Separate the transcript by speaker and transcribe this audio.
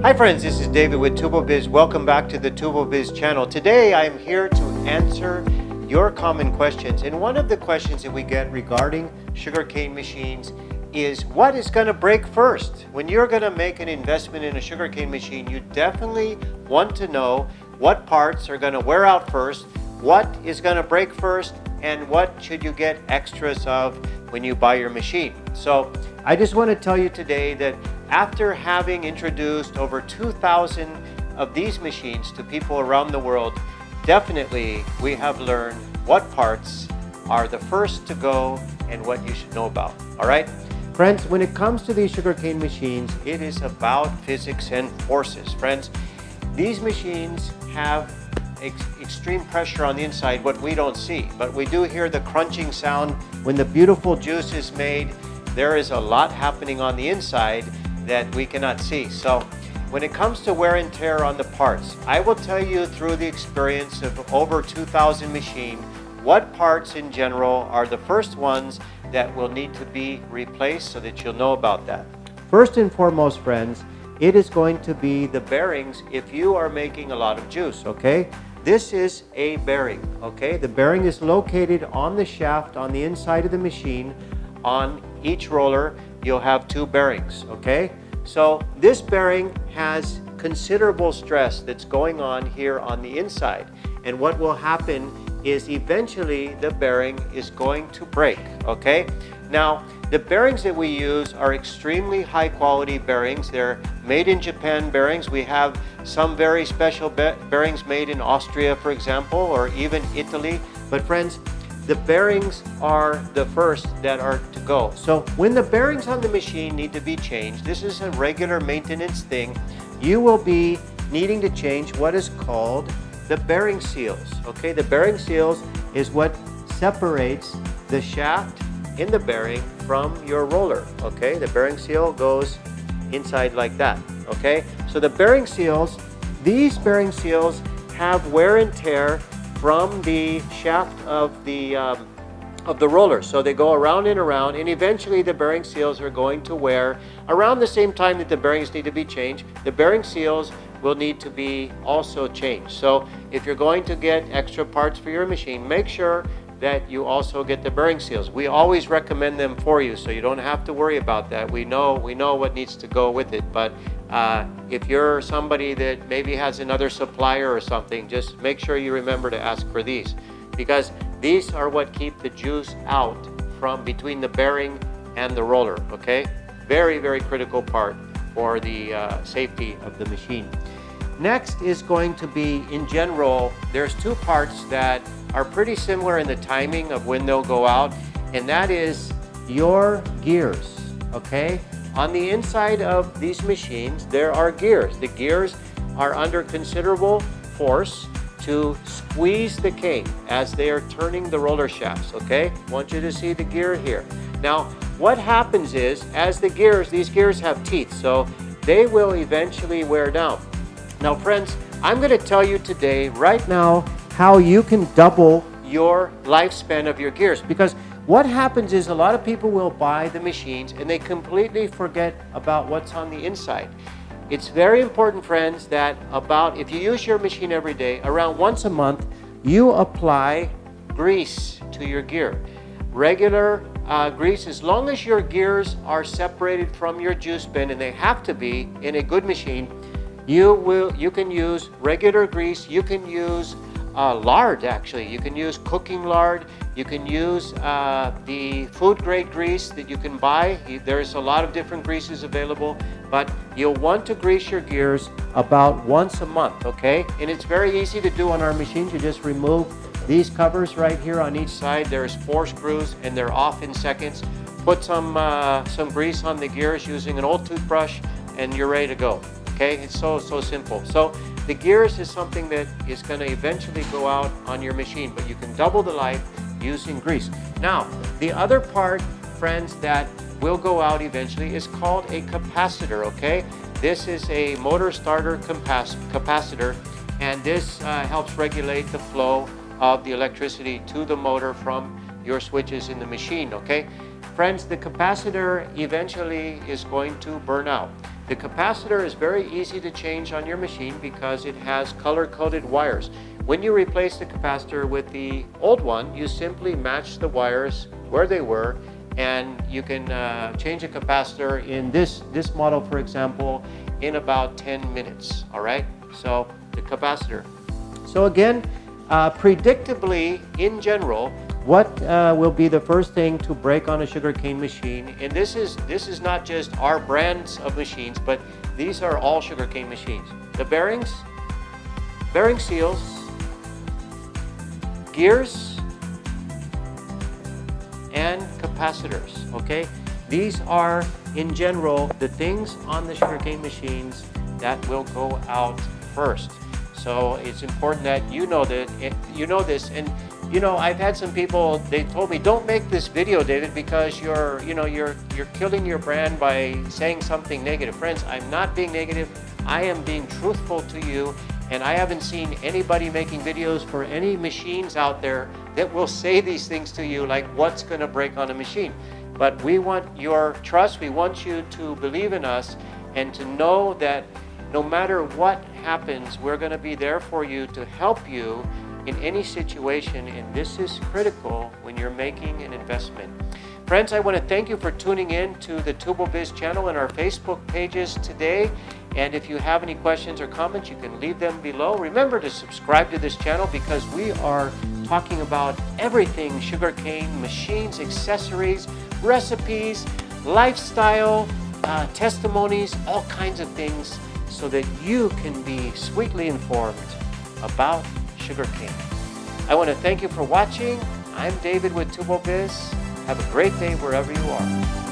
Speaker 1: Hi friends, this is David with TurboBiz. Welcome back to the TurboBiz channel. Today I'm here to answer your common questions. And one of the questions that we get regarding sugarcane machines is what is going to break first? When you're going to make an investment in a sugarcane machine, you definitely want to know what parts are going to wear out first, what is going to break first, and what should you get extras of when you buy your machine. So I just want to tell you today that after having introduced over 2,000 of these machines to people around the world, definitely we have learned what parts are the first to go and what you should know about. All right? Friends, when it comes to these sugarcane machines, it is about physics and forces. Friends, these machines have extreme pressure on the inside, what we don't see, but we do hear the crunching sound when the beautiful juice is made. There is a lot happening on the inside that we cannot see. So when it comes to wear and tear on the parts, I will tell you through the experience of over 2,000 machines what parts in general are the first ones that will need to be replaced so that you'll know about that. First and foremost, friends, it is going to be the bearings if you are making a lot of juice, okay? This is a bearing, okay? The bearing is located on the shaft on the inside of the machine. On each roller, you'll have two bearings, okay? So this bearing has considerable stress that's going on here on the inside. And what will happen is eventually the bearing is going to break, okay? Now, the bearings that we use are extremely high quality bearings. They're made in Japan bearings. We have some very special bearings made in Austria, for example, or even Italy. But friends, the bearings are the first that are to go. So when the bearings on the machine need to be changed, this is a regular maintenance thing, you will be needing to change what is called the bearing seals. Okay, the bearing seals is what separates the shaft in the bearing from your roller. Okay, the bearing seal goes inside like that. Okay, so the bearing seals, these bearing seals have wear and tear from the shaft of the roller. So they go around and around, and eventually the bearing seals are going to wear around the same time that the bearings need to be changed. The bearing seals will need to be also changed. So if you're going to get extra parts for your machine, make sure that you also get the bearing seals. We always recommend them for you, so you don't have to worry about that. We know what needs to go with it, but if you're somebody that maybe has another supplier or something, just make sure you remember to ask for these, because these are what keep the juice out from between the bearing and the roller, okay? Very, very critical part for the safety of the machine. Next is going to be, in general, there's two parts that are pretty similar in the timing of when they'll go out, and that is your gears, okay? On the inside of these machines, there are gears. The gears are under considerable force to squeeze the cane as they are turning the roller shafts, okay? I want you to see the gear here. Now, what happens is, as these gears have teeth, so they will eventually wear down. Now, friends, I'm going to tell you today, right now, how you can double your lifespan of your gears, because what happens is a lot of people will buy the machines and they completely forget about what's on the inside. It's very important, friends, that if you use your machine every day, around once a month, you apply grease to your gear. Regular grease, as long as your gears are separated from your juice bin, and they have to be in a good machine, you can use regular grease. You can use lard, actually. You can use cooking lard. You can use the food grade grease that you can buy. There's a lot of different greases available, but you'll want to grease your gears about once a month, okay? And it's very easy to do on our machines. You just remove these covers right here on each side. There's 4 screws and they're off in seconds. Put some grease on the gears using an old toothbrush and you're ready to go. Okay, it's so simple. So the gears is something that is going to eventually go out on your machine, but you can double the life using grease. Now, the other part, friends, that will go out eventually is called a capacitor, okay? This is a motor starter capacitor, and this helps regulate the flow of the electricity to the motor from your switches in the machine, okay? Friends, the capacitor eventually is going to burn out. The capacitor is very easy to change on your machine because it has color-coded wires. When you replace the capacitor with the old one, you simply match the wires where they were, and you can change a capacitor in this model, for example, in about 10 minutes. All right, so the capacitor. So again, predictably, in general, what will be the first thing to break on a sugarcane machine? And this is not just our brands of machines, but these are all sugarcane machines. The bearings, bearing seals, gears, and capacitors, okay? These are, in general, the things on the sugarcane machines that will go out first. So it's important that you know that you know this. And you know, I've had some people, they told me, don't make this video, David, because you're killing your brand by saying something negative. Friends, I'm not being negative. I am being truthful to you, and I haven't seen anybody making videos for any machines out there that will say these things to you, like what's going to break on a machine. But we want your trust. We want you to believe in us and to know that no matter what happens, we're going to be there for you to help you in any situation, and this is critical when you're making an investment. Friends, I want to thank you for tuning in to the TurboBiz channel and our Facebook pages today. And if you have any questions or comments, you can leave them below. Remember to subscribe to this channel because we are talking about everything sugarcane, machines, accessories, recipes, lifestyle, testimonies, all kinds of things, so that you can be sweetly informed about sugarcane. I want to thank you for watching. I'm David with TurboBiz. Have a great day wherever you are.